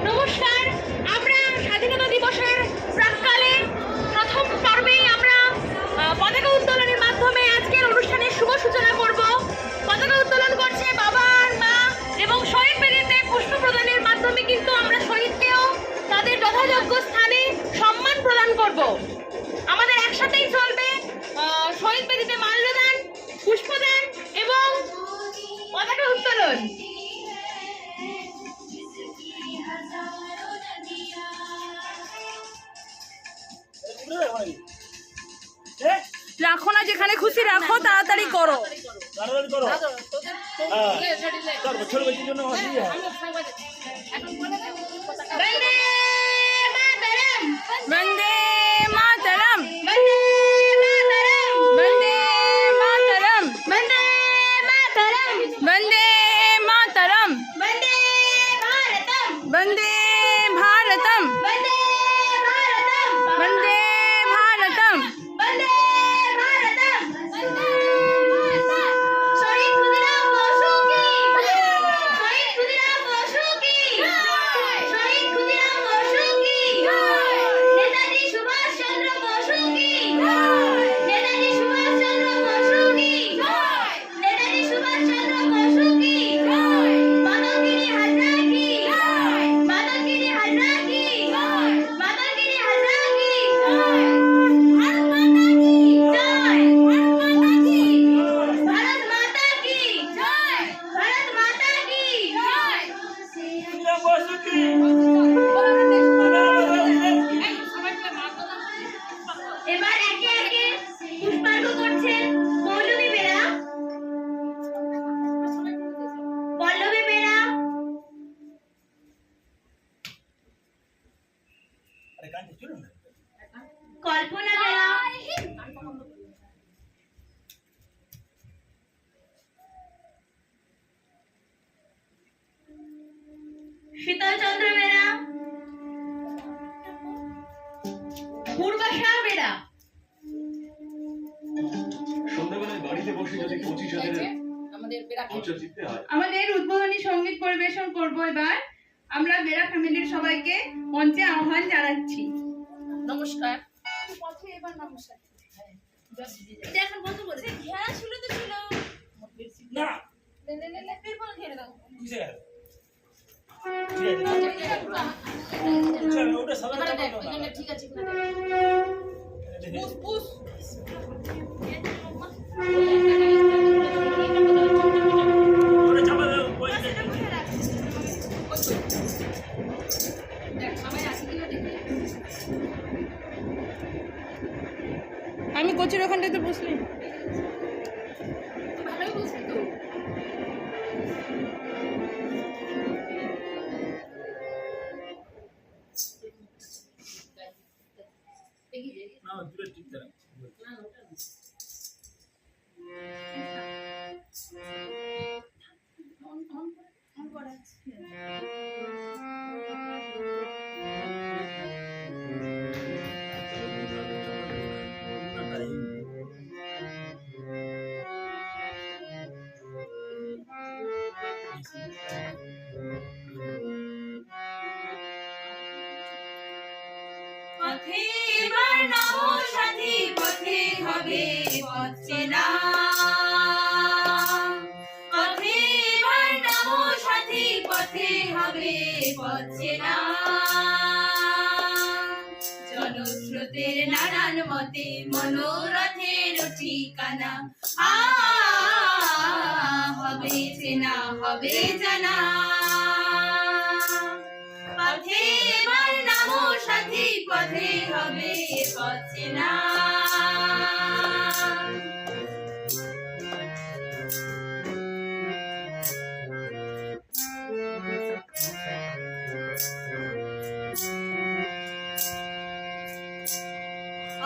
নমস্কার। আমরা স্বাধীনতা দিবসের প্রাক্কালে প্রথম পর্বেই আমরা পতাকা উত্তোলনের মাধ্যমে আজকের অনুষ্ঠানের শুভ সূচনা করব। পতাকা উত্তোলন করছে বাবা আর মা এবং শহীদ বেদিতে পুষ্প প্রদানের মাধ্যমে কিন্তু আমরা শহীদকেও তাদের যথাযোগ্য স্থানে সম্মান প্রদান করব। আমাদের একসাথেই চলবে শহীদ বেদিতে মাল্যদান, পুষ্পদান এবং পতাকা উত্তোলন। রাখো না, যেখানে খুশি রাখো, তাড়াতাড়ি করো। বন্দে মাতরম, বন্দে মাতরম, বন্দে মাতরম, বন্দে মাতরম, বন্দে ভারতম, বন্দে ভারতম, বন্দে ভারতম, বন্দে ভারতম, বন্দে ভারতম, বন্দে ভারতম। শহীদ ক্ষুদিরাম বসু কি জয়, শহীদ ক্ষুদিরাম বসু কি জয়, শহীদ ক্ষুদিরাম বসু কি জয়, নেতাজি সুভাষ চন্দ্র বসু কি জয়, নেতাজি সুভাষ চন্দ্র বসু কি জয়, নেতাজি সুভাষ চন্দ্র বসু কি জয়, মাতঙ্গিনী হাজরা কি জয়, মাতঙ্গিনী হাজরা কি জয়, মাতঙ্গিনী হাজরা কি জয়, ভারত মাতা কি জয়, ভারত মাতা কি জয়, ভারত মাতা কি জয়, ভারত মাতা কি জয়। এবার একে একে পুষ্পার্ঘ করছেন মৌলভী বেরা, পল্লবী বেরা, কল্পনা বেরা, শীতল চন্দ্র বেরা, পূর্বাশা বেরা। সন্ধ্যাবেলায় বাড়িতে বসে যদি 25,000 আমাদের উদ্বোধনী সঙ্গীত পরিবেশন করব। এবার আমরা বেরা ফ্যামিলির সবাইকে মঞ্চে আহ্বান জানাচ্ছি। নমস্কার। এবার নমস্কার। এখন বন্ধ করে ঘেরা ছিল তো ছিল না, এরপর ঘেরে দাও। ঠিক আছে, আমি কোচের ওখানটাতে বসলি ভালোই বসবি তো। পথে এবার নব সাথী, পথে হবে পথ চেনা, পথে এবার নব সাথী, পথে হবে পথ চেনা। জনস্রোতের নানান মতে মনোরথের ঠিকানা, হবে চেনা, হবে জানা। পথে এবার নাম সাথী, পথে হবে পথ চেনা।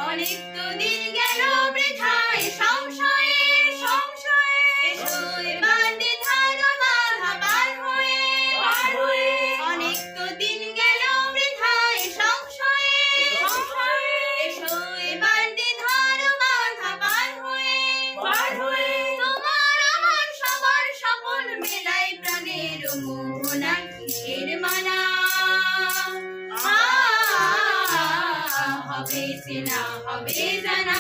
অনেক তো দিন গেল বৃথায় সংশয়ে সংশয়ে, এসো এবার নিধান বাধা পার হয়ে পার হয়ে। অনেক তো দিন গেল বৃথায় সংশয়ে সংশয়ে, এসো এবার নিধান বাধা পার হয়ে পার হয়ে। তোমার আমার সবার না কিসের মানা হবে চেনা হবে জানা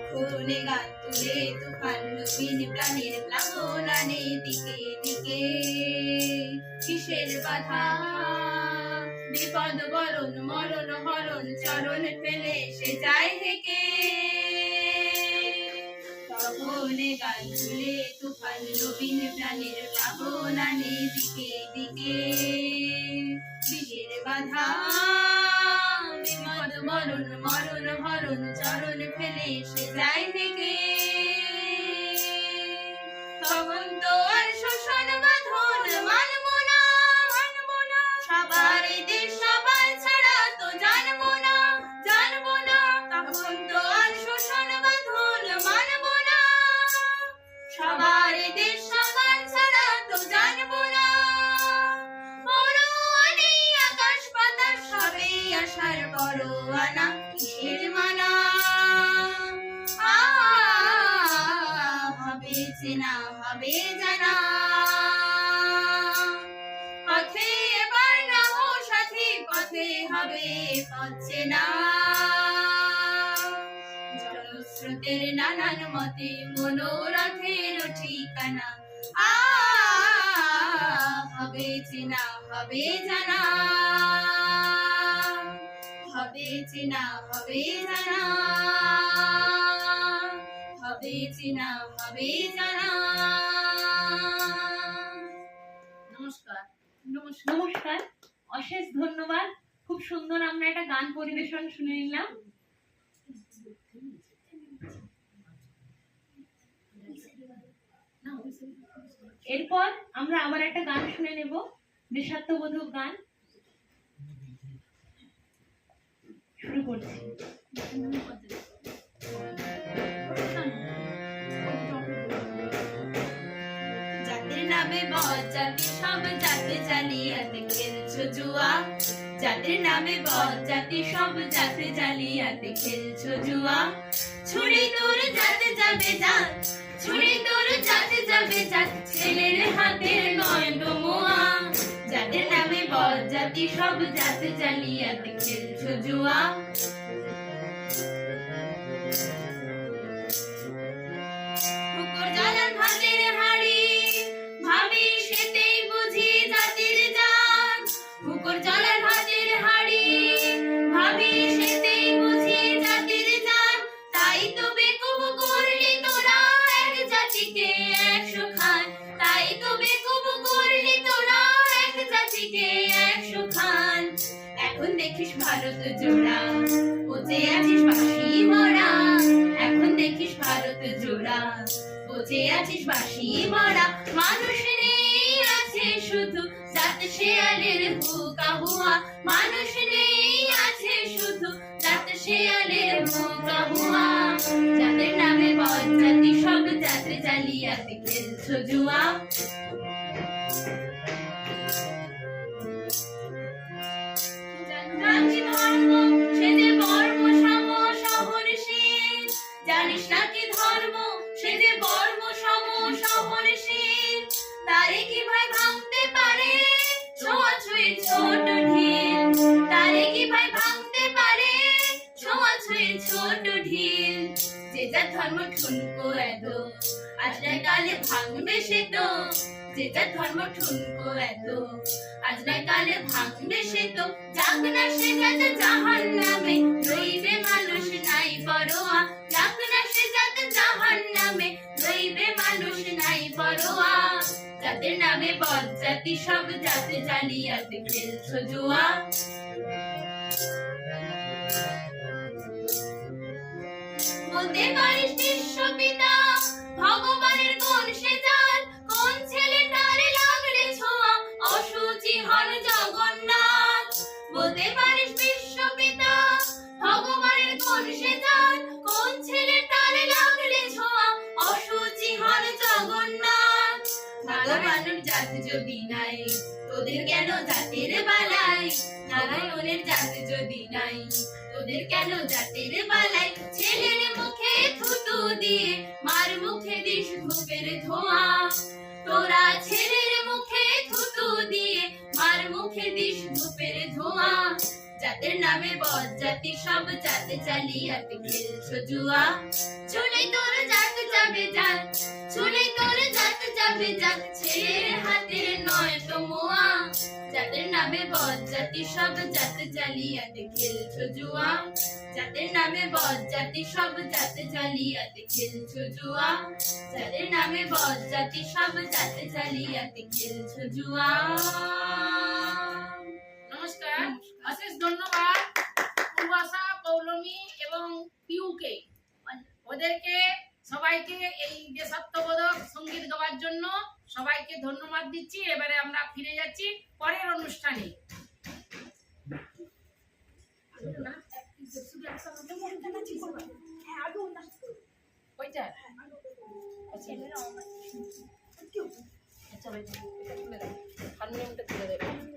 খুলে গান তুলে তুফান নবীন প্রাণের প্লাবনানে দিকে দিকে কিসের বাধা বিপদ বরণ মরণ হরণ চরণ ফেলে সে যায় হেকে তখনে গান তুলে তুফান নবীন প্রাণের প্লাবনানে দিকে দিকে কিসের বাধা বিপদ বরণ মরণ হরণ চরণ ফেলে সে যায় হেকে তখন তো আর শোষণ বাঁধন মানবো না সবার দেশ সবার ছাড়া তো জানবো না তখন তো আর শোষণ বাঁধন মানবো না সবার দেশ সবার ছাড়া তো জানবো না পরোয়ানে আকাশ পাতাল সবে আসার পরোয়ানা কিসের মানা হবে চেনা হবে জানা পথে এবার না হো সাথী পথে হবে পথ চেনা জলস্রোতের নানান মতে মনোরথের ঠিকানা হবে চেনা হবে জানা হবে চেনা হবে জানা হবে চেনা হবে জানা নমস্কার নমস্কার, অশেষ ধন্যবাদ। খুব সুন্দর আমরা একটা গান পরিবেশন শুনে নিলাম। এরপর আমরা আবার একটা গান শুনে নেব, দেশাত্মবোধক গান। শুরু করছি। জাতির নামে বজ্জাতি সব জাতি জালিয়াতে খেলছো জুয়া জাতির নামে বজ্জাতি সব জাতি জালিয়াতে খেলছো জুয়া ছুরি তোর জাতে যাবে জাত ছুরি তোর জাতে যাবে জাত ছেলের হাতের নয় ডোমোয়া জাতির নামে বজ্জাতি সব জাতি জালিয়াতে খেলছো জুয়া পুকুর জলার ভাতের হাড়ি ভাবি সেতেই বুঝি জাতির জান পুকুর জলার ভাতের হাড়ি ভাবি সেতেই বুঝি জাতির জান তাই তো বেকুব করলি তোরা এক জাতিকে একশো খান তাই তো বেকুব করলি তোরা এক জাতিকে একশো খান এখন দেখিস ভারত জোড়া বুঝে আছিস বাসি মরা এখন দেখিস ভারত জোড়া বুঝে আছিস বাসি মরা মানুষ নেই আছে শুধু জাত শেয়ালের হুকা হুয়া মানুষ নেই আছে শুধু জাত শেয়ালের হুকা হুয়া যাদের নামে বজ্জাতি সব জাত জালিয়াতে খেলছো জুয়া জানি ধর্ম সে যে বর্ম সম সহনশীল জানিস না কি ধর্ম সে যে বর্ম সম সহনশীল তারে কি ভাই ভাঙতে পারে ছোঁয়া ছুঁয়ে ছোট ঢিল তারে কি ভাই ভাঙতে পারে ছোঁয়া ছুঁয়ে ছোট ঢিল যে যার ধর্ম ঠুনকো এত আজ না কালে ভাঙবে সে তো যে যার ধর্ম ঠুনকো এত আজ না কালে ভাঙবে সে তো যাক না সে যাতে জাহান্নামে রইবে মানুষ নাই পরোয়া যাক না সে যাতে জাহান্নামে রইবে মানুষ নাই পরোয়া যাদের নামে বজ্জাতি সব জাতে জালিয়াতে খেলছো জুয়া বলতে পারিস বিশ্বপিতা ভগবানের কোন সে জাত কোন ছেলে তারে লাগলে ছোঁয়া অসুচি হন জগন্নাথ বলতে পারিস বিশ্বপিতা ভগবানের কোন সে জাত কোন ছেলে তারে লাগলে ছোঁয়া অসুচি হন জগন্নাথ ভগবানের জাত যদি নাই, তোদের কেন জাতের বালাই, নারায়ণের জাত যদি নাই, তোদের কেন জাতের বালাই। ছেলের মুখে থুতু দিয়ে মার মুখে দিস ধূপের ধোঁয়া, তোরা ছেলের মুখে থুতু দিয়ে মার মুখে দিস ধূপের ধোঁয়া। জাতের নামে বজ্জাতি সব জাতে জালিয়াতি খেলছো জুয়া, চলে তোর জাত যাবে জাত, চলে তোর জাত যাবে জাত, ছেলের হাতের নয় তো মোয়া। জাতের নামে বজ্জাতি সব জাতে জালিয়াতি খেলছো জুয়া, জাতের নামে বজ্জাতি সব জাতে জালিয়াতি খেলছো জুয়া, জাতের নামে বজ্জাতি সব জাতে জালিয়াতি খেলছো জুয়া। নমস্কার, অশেষ ধন্যবাদ পূর্বাশা, পৌলমী এবং পিউকে, ওদেরকে সবাইকে এই দেশাত্মবোধক সঙ্গীত গাওয়ার জন্য সবাইকে ধন্যবাদ দিচ্ছি। এবারে আমরা ফিরে যাচ্ছি পরের অনুষ্ঠানে। ওইটা হারমোনিয়ামটা তুলে দেবে।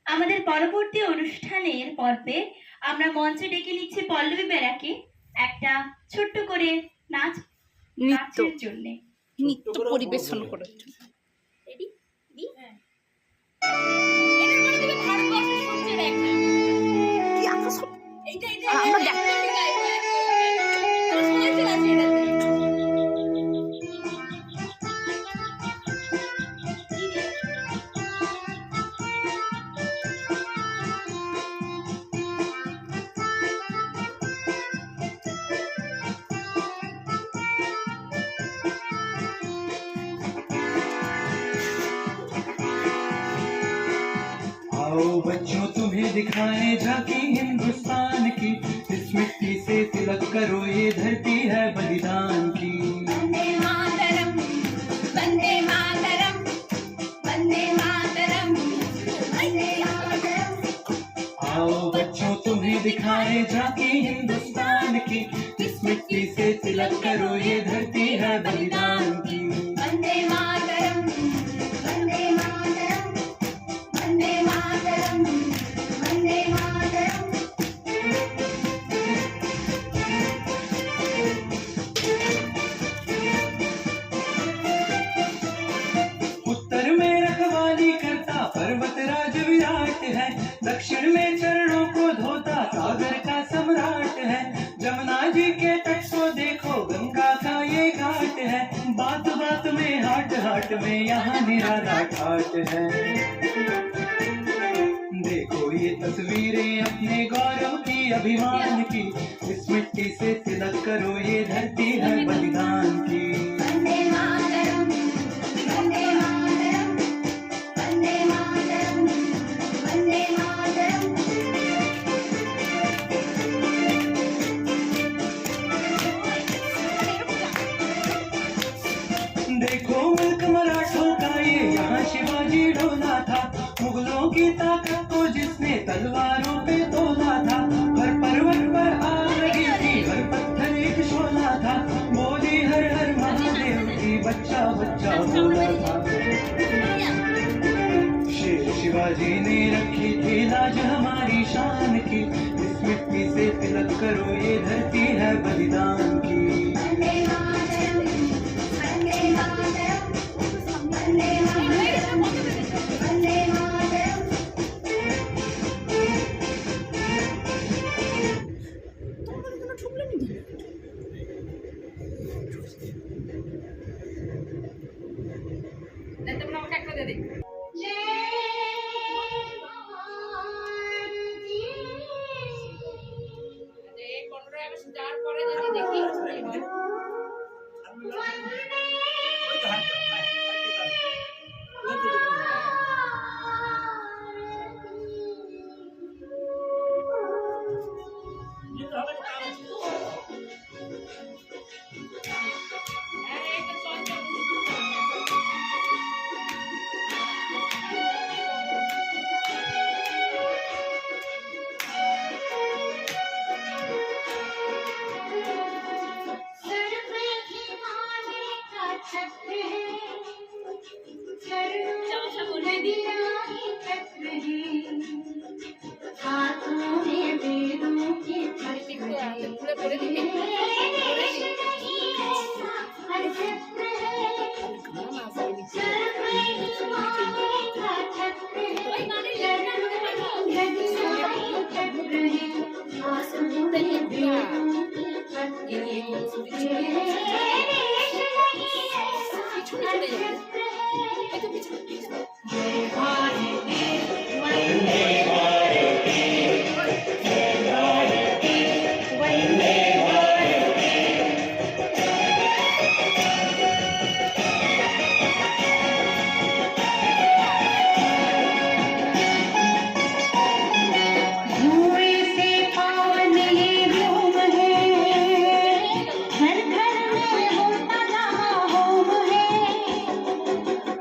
আমাদের পরবর্তী অনুষ্ঠানের পর্বে আমরা মঞ্চে ডেকে নিচ্ছি পল্লবী বেরাকে একটা ছোট্ট করে নাচের জন্য। নৃত্য পরিবেশন করার জন্য। এটার মধ্যে দিবে ভারতবর্ষের সূর্যের রেখা। কি আকাশ এইটা আমরা দেখ- গাইবো তোর শুনেছিস আছে এটাতে। आओ बच्चों तुम्हें दिखाएं झांकी हिंदुस्तान की, इस मिट्टी से तिलक करो ये धरती है बलिदान की। वंदे मातरम, वंदे मातरम, वंदे मातरम, वंदे मातरम। आओ बच्चों तुम्हें दिखाएं झांकी हिंदुस्तान की, इस मिट्टी से तिलक करो ये धरती है बलिदान की। वंदे मातरम, वंदे मातरम, वंदे मातरम, वंदे मातरम। उत्तर में रखवाली करता पर्वत राज विराट है, दक्षिण में चरणों को धोता सागर का सम्राट है। जमुना जी के तट को देखो गंगा का ये घाट है, बात बात में हाट हाट में यहाँ निराला ठाट है। देखो ये तस्वीरें अपने गौरव की अभिमान की, इस मिट्टी से तिलक करो ये धरती है बलिदान की। वंदे मातरम, वंदे मातरम, वंदे मातरम, वंदे मातरम। देखो मुल्क मराठों का ये यहाँ शिवाजी डोला था, मुगलों की ताकत को जिसने तलवारों पे तोला था। हर पर्वत पर आग लगी थी, हर पत्थर एक शोला था, बोली हर हर महादेव की बच्चा बच्चा बोला था। शेर शिवाजी ने रखी थी लाज हमारी शान की, इस मिट्टी से तिलक करो ये धरती है बलिदान की। वंदे मातरम, वंदे मातरम, वंदे मातरम, वंदे मातरम। তোমরা আমাকে একটা দিয়ে দিন। এই 15 আগস্ট যাওয়ার পরে যদি দেখি দিবি করে দিবি। ওই গানের লেখা আমাকে পাঠাও। পিছনে চলে যাবে এই তো পিছনে धुएं से पावन ये व्योम है, घर घर में होता जहाँ होम है।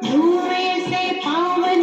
धुएं से पावन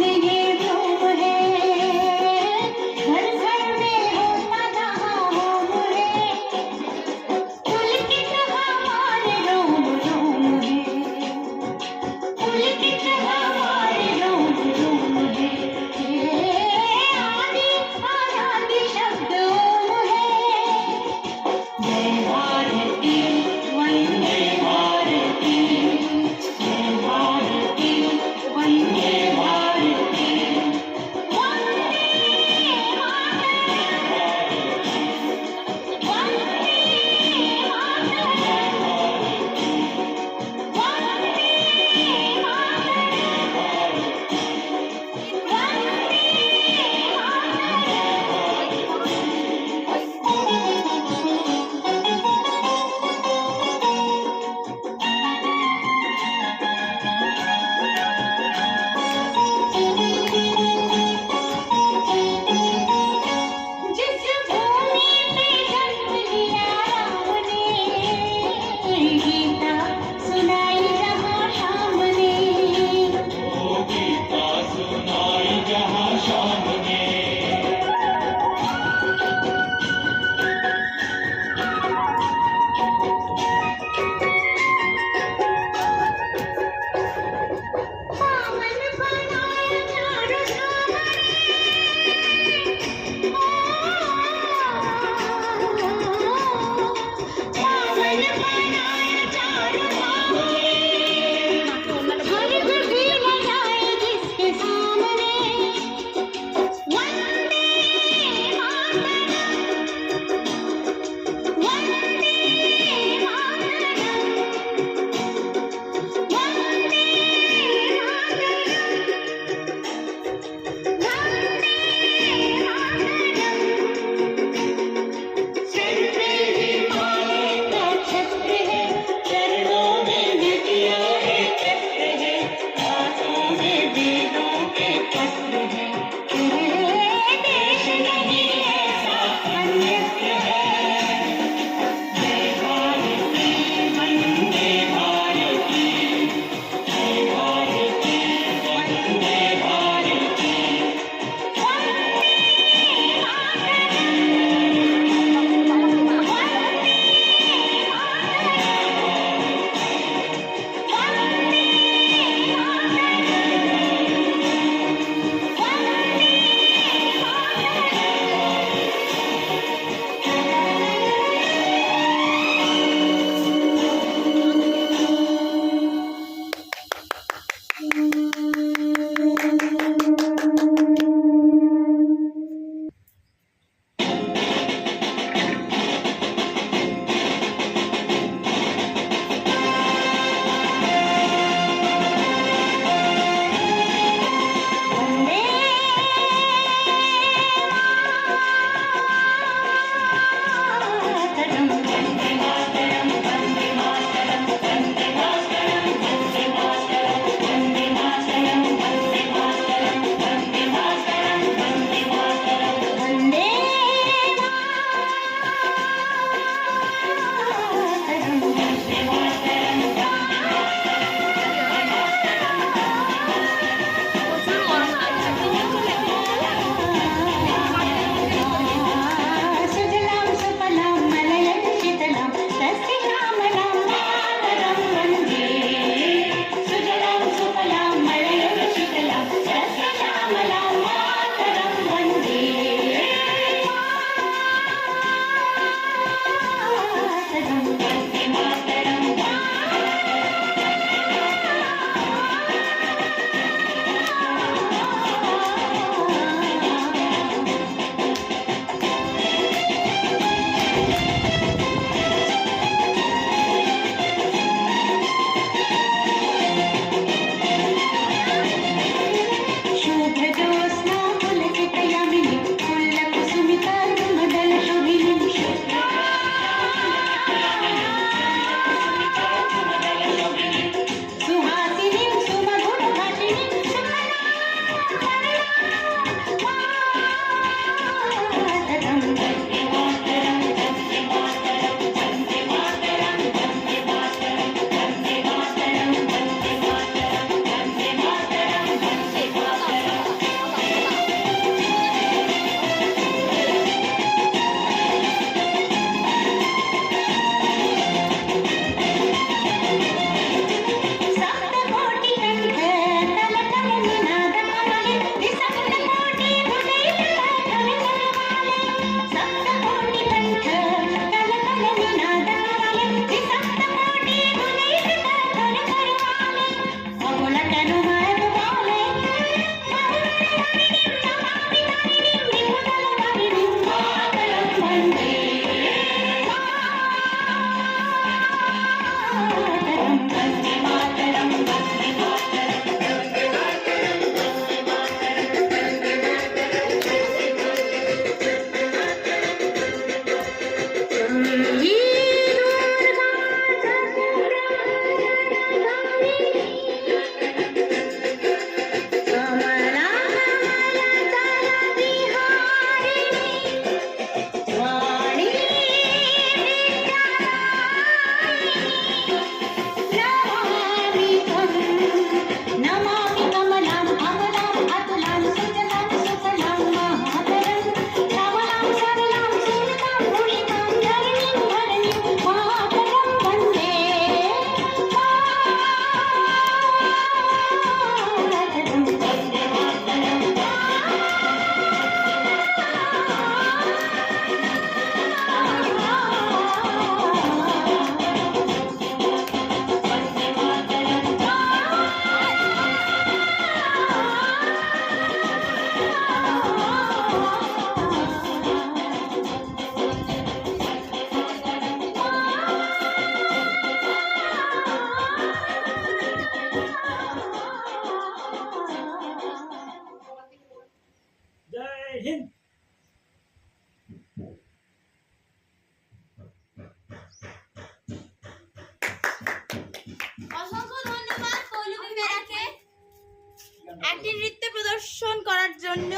জন্য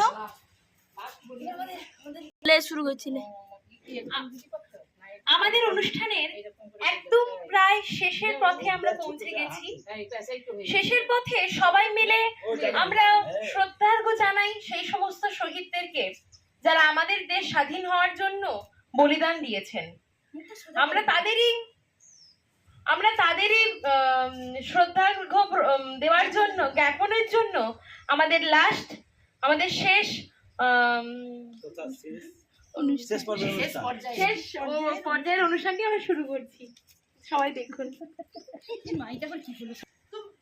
শুরু করছিলে আমাদের অনুষ্ঠানের একদম প্রায় শেষের পথে আমরা পৌঁছে গেছি। শেষের পথে সবাই মিলে আমরা শ্রদ্ধার্ঘ্য জানাই সেই সমস্ত শহীদদেরকে যারা আমাদের দেশ স্বাধীন হওয়ার জন্য বলিদান দিয়েছেন। আমরা তাদেরই শ্রদ্ধার্ঘ্য দেওয়ার জন্য, জ্ঞাপনের জন্য আমাদের শেষ পর্যায়ের অনুষ্ঠানটি আমরা শুরু করছি। সবাই দেখুন।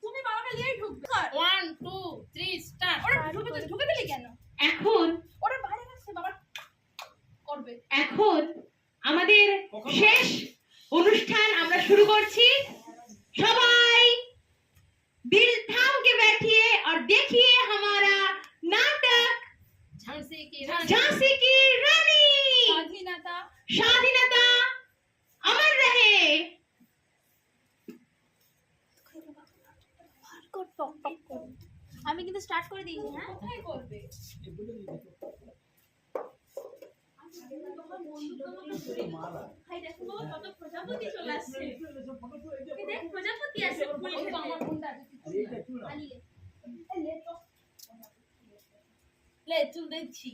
তুমি বাবাকে নিয়ে ঢুকবে। 1 2 3 স্টার্ট। ওরা ঢুকে দিলি কেন? এখন ওরা বাইরে আসছে, বাবা করবে। এখন আমাদের শেষ অনুষ্ঠান আমরা শুরু করছি। সবাই दिल थाम के बैठिए और देखिए हमारा नाटक झांसी की रानी। स्वाधीनता अमर रहे। আমি কিন্তু স্টার্ট করে দিয়েছি। হ্যাঁ, কোথায় করবে? ভাই দেখো বাবা, কত প্রজাপতি চলে আসছে। এই দেখ, প্রজাপতি আছে ফুল খেতে। আমার ফোনটা আছে। আলিলে লে চুল দেখছি।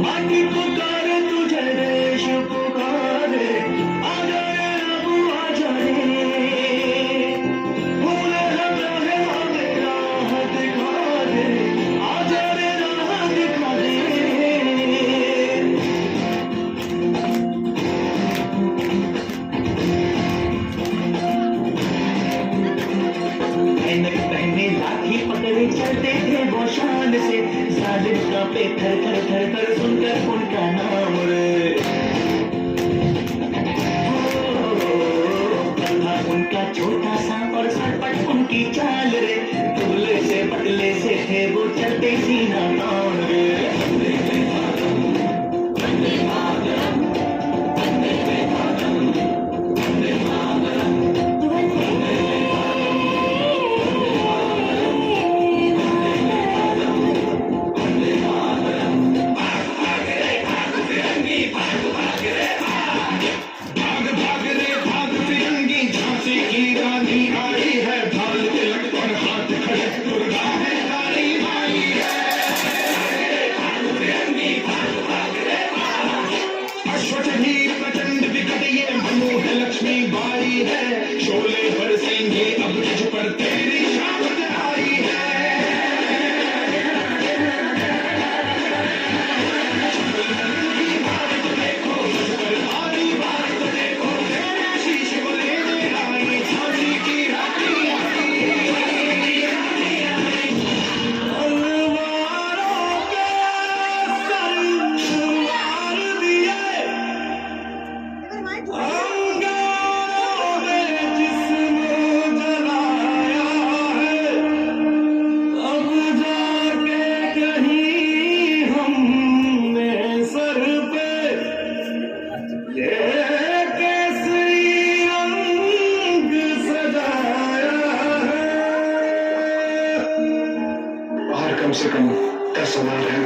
माटी पुकारे तुझे देश पुकारे, आजा रे अबू आजा रे, भूले हम रहे हमें राह दिखा दे, आजा रे राह दिखा दे। पहने लाठी पकड़े चलते थे वो शान से, जालिम कांपे थर थर थर थर सुनकर उनका नाम रे। था उनका छोटा सा और सरपट उनकी चाल रे, दुबले से पतले से थे वो चलते सीना तान रे। लक्ष्मी बाई है, शोले बरसेंगे अब तुझ पर तेरी शामत आई है। भारत देखो, हमारी भारत देखो, तेरे शीश को लेने आई झांसी की रानी आई। तलवारों के संवार दिए, कम से कम 10 सवार हैं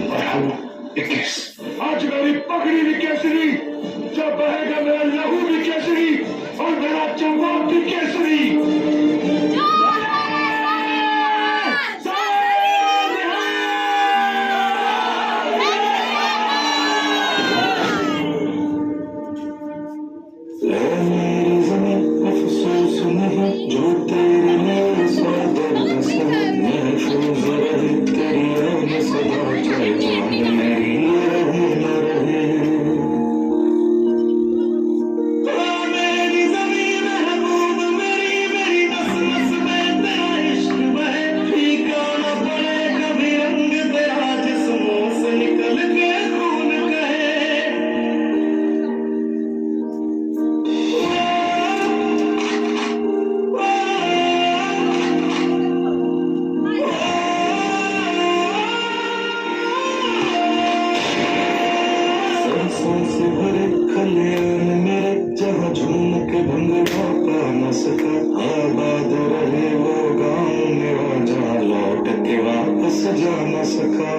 और हम 21। आज मेरी पगड़ी भी केसरी, जब बहेगा मेरा लहू भी केसरी और मेरा जवाब भी केसरी। मेरी ज़मीन अफसोस नहीं जो तेरे लिए स्वागत से महफूज रहे तेरी आन सदा, चाहे जान मेरी रहे न रहे। सका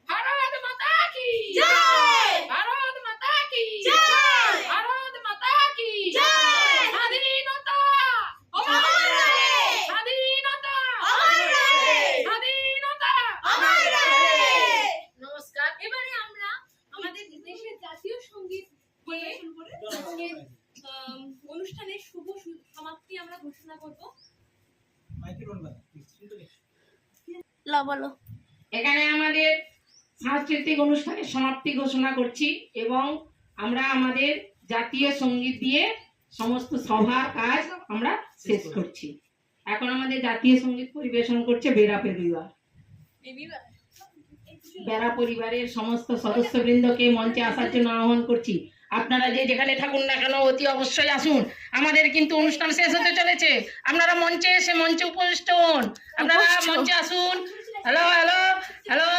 ভারত মাতা কি জয়, ভারত মাতা কি জয়, ভারত মাতা কি জয়। স্বাধীনতা অমর রহে, স্বাধীনতা অমর রহে, স্বাধীনতা অমর রহে। নমস্কার। এবারে আমরা আমাদের দেশের জাতীয় সঙ্গীত পরিবেশন করে আজকের অনুষ্ঠানের শুভ সমাপ্তি আমরা ঘোষণা করব। বলো এখানে আমাদের সাংস্কৃতিক অনুষ্ঠানের সমাপ্তি ঘোষণা করছি এবং আমরা আমাদের জাতীয় সঙ্গীত দিয়ে সমস্ত সভা কাজ আমরা শেষ করছি। এখন আমাদের জাতীয় সঙ্গীত পরিবেশন করছে বেরা পরিবার। বেরা পরিবারের সমস্ত সদস্যবৃন্দকে মঞ্চে আসার জন্য আহ্বান করছি। আপনারা যে যেখানে থাকুন না কেন অতি অবশ্যই আসুন। আমাদের কিন্তু অনুষ্ঠান শেষ হতে চলেছে। আপনারা মঞ্চে এসে মঞ্চে উপস্থিত হন। আপনারা মঞ্চে আসুন। হ্যালো হ্যালো হ্যালো,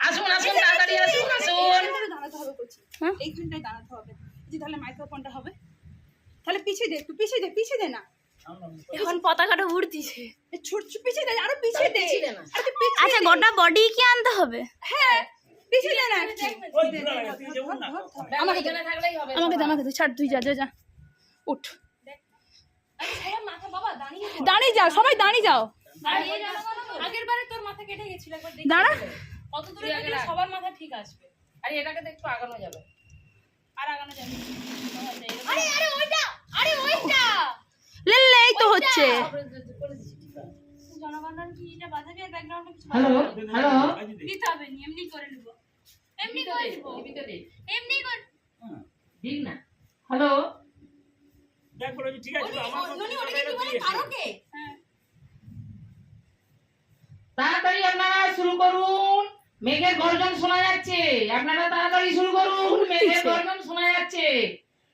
আসুন আসুন, তাড়াতাড়ি আসুন আসুন। দাঁড়াতে হবে করছি, এইখানটায় দাঁড়াতে হবে। যে তাহলে মাইক্রোফোনটা হবে, তাহলে পিছিয়ে দে, একটু পিছিয়ে দে না। এখন পতাকাটা উড়তিছে। ছোট পিছিয়ে দে, আরো পিছিয়ে দে। আচ্ছা, গোটা বডি কি আনতে হবে? হ্যাঁ, পিছিয়ে দে না একটু। আমাকে এখানে থাকলেই হবে। আমাকে দে, ছাড়, তুই যা যা যা, উঠ। মাথা বাবা দাঁড়িয়ে দাঁড়িয়ে যাও, সবাই দাঁড়িয়ে যাও। আগের বারে তোর মাথা কেটে গেছিল, একবার দেখি দাঁড়া। কত দূরে গেলে সবার মাথা ঠিক আসবে। আরে এটাকে তো একটু আগানো যাবে। আর আগানো যাবে। আরে আরে ওইটা, আরে ওইটা লে এই তো হচ্ছে। জনগণনা কি এটা বাজাবে? আর ব্যাকগ্রাউন্ডে কিছু হ্যালো হ্যালো, দিতে হবে নি, এমনি করে নেব, এমনি করে নেব, এমনি করে ঠিক না? হ্যালো, ঠিক আছে তাড়াতাড়ি আপনারা শুরু করুন। মেঘের গর্জন শোনা যাচ্ছে, আপনারা তাড়াতাড়ি শুরু করুন। মেঘের গর্জন শোনা যাচ্ছে,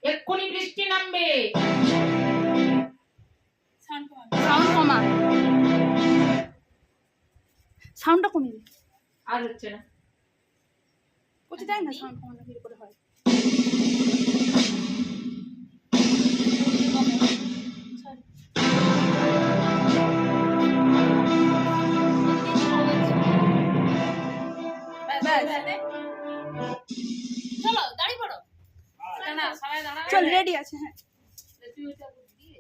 এক্ষুনি বৃষ্টি নামবে। সাউন্ড কমা, সাউন্ডটা কমিয়ে দে। আর হচ্ছে না। কোথায় দেয় না সাউন্ড কমানো কি করে হয়? চলো দাঁড়িয়ে পড়ো। না সবাই দাঁড়া। চল, রেডি আছে। হ্যাঁ, তুই ওটা দিয়ে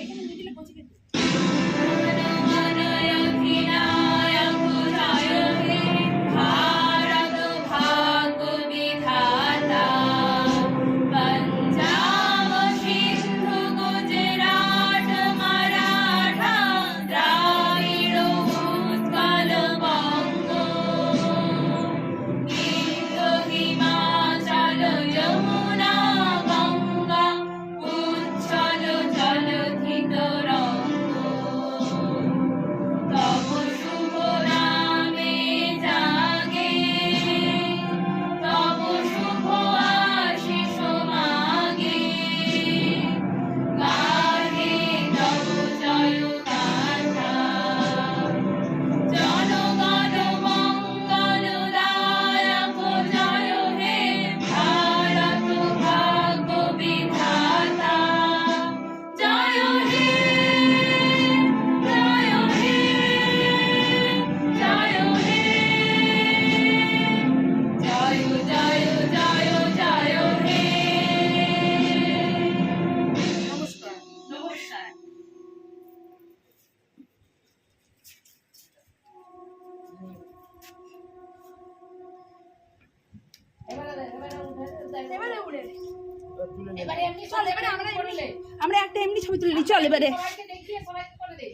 এখানে দিলে পৌঁছে গেছে। এবারে উড়ে এবারে এমনি চল, এবারে আমরা আমরা একটা এমনি ছবি তুলে নিই, চল এবারে সবাইকে দেখিয়ে সবাইকে করে দে